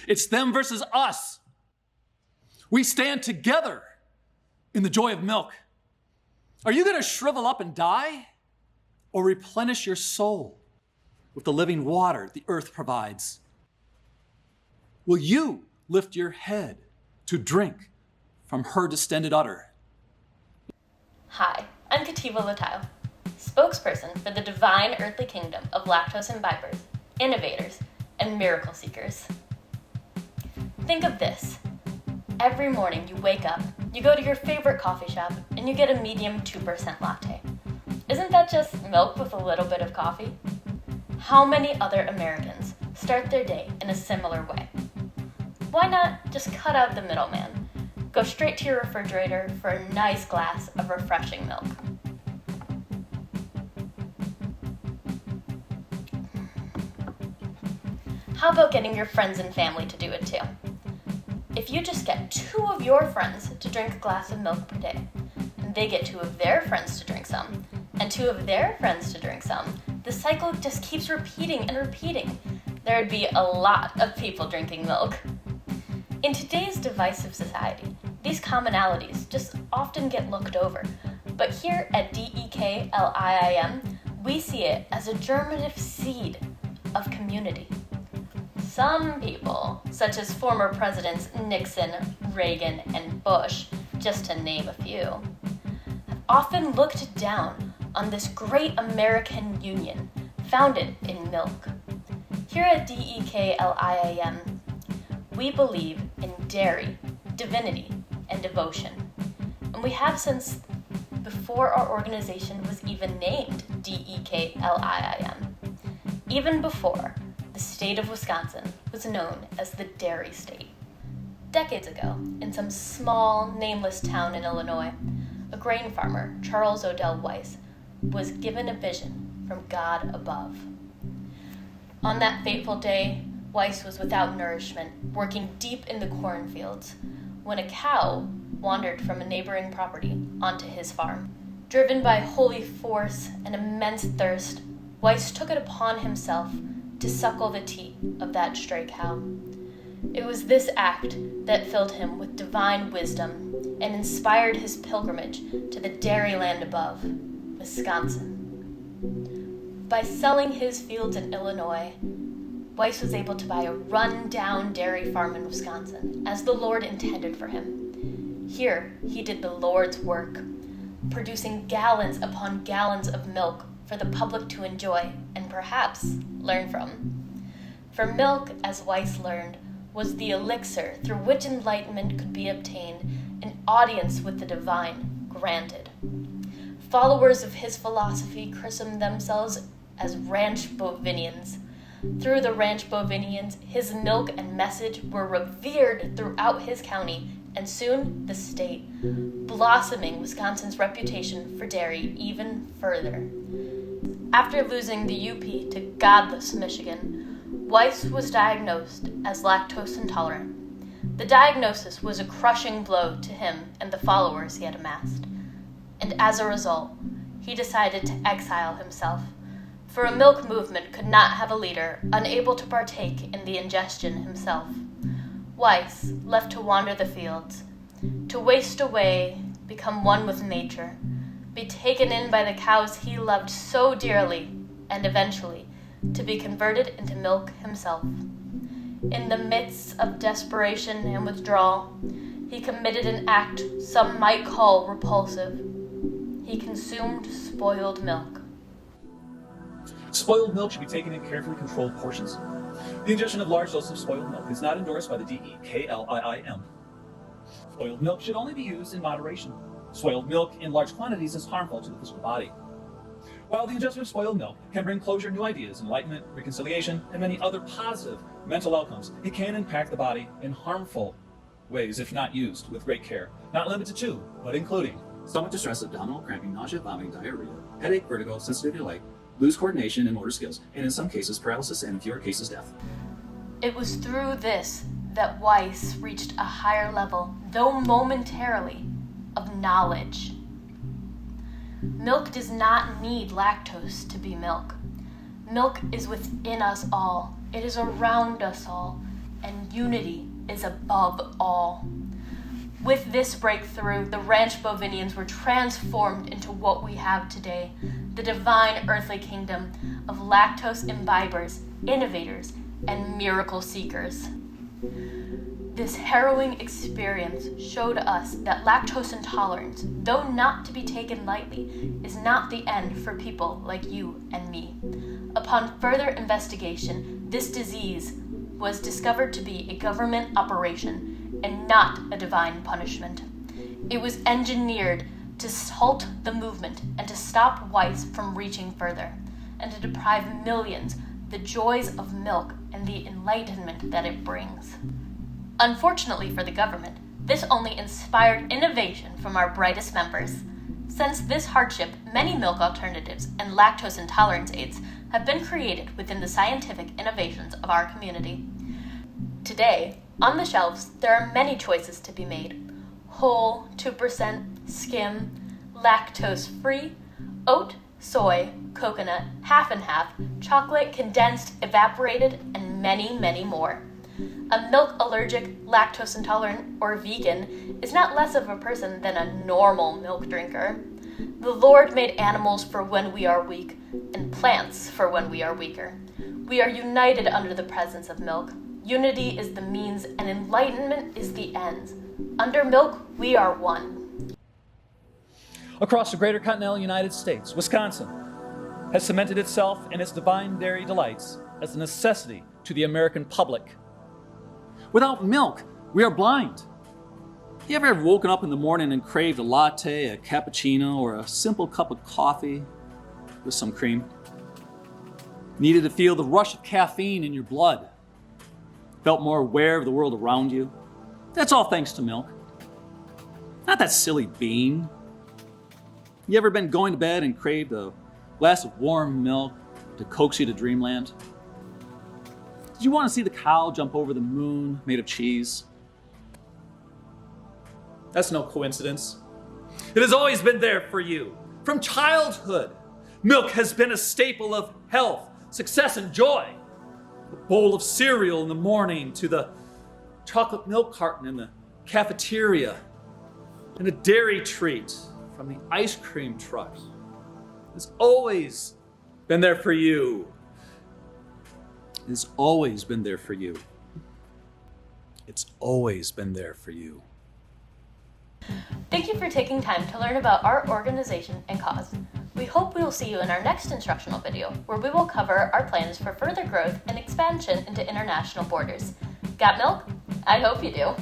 It's them versus us. We stand together in the joy of milk. Are you going to shrivel up and die, or replenish your soul with the living water the earth provides? Will you lift your head to drink from her distended udder? Hi, I'm Kativa Latile, spokesperson for the divine earthly kingdom of Lactose Imbibers, Innovators, and Miracle Seekers. Think of this. Every morning you wake up, you go to your favorite coffee shop, and you get a medium 2% latte. Isn't that just milk with a little bit of coffee? How many other Americans start their day in a similar way? Why not just cut out the middleman? Go straight to your refrigerator for a nice glass of refreshing milk. How about getting your friends and family to do it too? If you just get 2 of your friends to drink a glass of milk per day, and they get 2 of their friends to drink some, and 2 of their friends to drink some, the cycle just keeps repeating and repeating. There would be a lot of people drinking milk. In today's divisive society, these commonalities just often get looked over, but here at DEKLIIM, we see it as a germinative seed of community. Some people, such as former Presidents Nixon, Reagan, and Bush, just to name a few, have often looked down on this great American union founded in milk. Here at DEKLIIM, we believe in dairy, divinity, and devotion, and we have since before our organization was even named DEKLIIM, even before the state of Wisconsin was known as the Dairy State. Decades ago, in some small, nameless town in Illinois, a grain farmer, Charles Odell Weiss, was given a vision from God above. On that fateful day, Weiss was without nourishment, working deep in the cornfields, when a cow wandered from a neighboring property onto his farm. Driven by holy force and immense thirst, Weiss took it upon himself to suckle the teat of that stray cow. It was this act that filled him with divine wisdom and inspired his pilgrimage to the dairy land above, Wisconsin. By selling his fields in Illinois, Weiss was able to buy a run-down dairy farm in Wisconsin, as the Lord intended for him. Here, he did the Lord's work, producing gallons upon gallons of milk for the public to enjoy and perhaps learn from. For milk, as Weiss learned, was the elixir through which enlightenment could be obtained, an audience with the divine granted. Followers of his philosophy christened themselves as Ranch Bovinians. Through the Ranch Bovinians, his milk and message were revered throughout his county and soon the state, blossoming Wisconsin's reputation for dairy even further. After losing the UP to godless Michigan, Weiss was diagnosed as lactose intolerant. The diagnosis was a crushing blow to him and the followers he had amassed, and as a result, he decided to exile himself, for a milk movement could not have a leader unable to partake in the ingestion himself. Weiss, left to wander the fields, to waste away, become one with nature, be taken in by the cows he loved so dearly, and eventually to be converted into milk himself. In the midst of desperation and withdrawal, he committed an act some might call repulsive. He consumed spoiled milk. Spoiled milk should be taken in carefully controlled portions. The ingestion of large doses of spoiled milk is not endorsed by the DEKLIIM. Spoiled milk should only be used in moderation. Spoiled milk in large quantities is harmful to the physical body. While the ingestion of spoiled milk can bring closure, new ideas, enlightenment, reconciliation, and many other positive mental outcomes, it can impact the body in harmful ways if not used with great care. Not limited to, but including stomach distress, abdominal cramping, nausea, vomiting, diarrhea, headache, vertigo, sensitivity to light, lose coordination and motor skills, and in some cases paralysis, and in fewer cases death. It was through this that Weiss reached a higher level, though momentarily, of knowledge. Milk does not need lactose to be milk. Milk is within us all. It is around us all, and unity is above all. With this breakthrough, the Ranch Bovinians were transformed into what we have today, the divine earthly kingdom of lactose imbibers, innovators, and miracle seekers. This harrowing experience showed us that lactose intolerance, though not to be taken lightly, is not the end for people like you and me. Upon further investigation, this disease was discovered to be a government operation and not a divine punishment. It was engineered to halt the movement and to stop whites from reaching further, and to deprive millions the joys of milk and the enlightenment that it brings. Unfortunately for the government, this only inspired innovation from our brightest members. Since this hardship, many milk alternatives and lactose intolerance aids have been created within the scientific innovations of our community. Today, on the shelves, there are many choices to be made: whole, 2%, skim, lactose-free, oat, soy, coconut, half and half, chocolate, condensed, evaporated, and many, many more. A milk allergic, lactose intolerant, or vegan is not less of a person than a normal milk drinker. The Lord made animals for when we are weak, and plants for when we are weaker. We are united under the presence of milk. Unity is the means, and enlightenment is the end. Under milk, we are one. Across the greater continental United States, Wisconsin has cemented itself and its divine dairy delights as a necessity to the American public. Without milk, we are blind. You ever have woken up in the morning and craved a latte, a cappuccino, or a simple cup of coffee with some cream? Needed to feel the rush of caffeine in your blood? Felt more aware of the world around you? That's all thanks to milk. Not that silly bean. You ever been going to bed and craved a glass of warm milk to coax you to dreamland? Did you want to see the cow jump over the moon made of cheese? That's no coincidence. It has always been there for you. From childhood, milk has been a staple of health, success, and joy. A bowl of cereal in the morning to the chocolate milk carton in the cafeteria, and a dairy treat from the ice cream truck. It's always been there for you. It's always been there for you. It's always been there for you. Thank you for taking time to learn about our organization and cause. We hope we will see you in our next instructional video, where we will cover our plans for further growth and expansion into international borders. Got milk? I hope you do.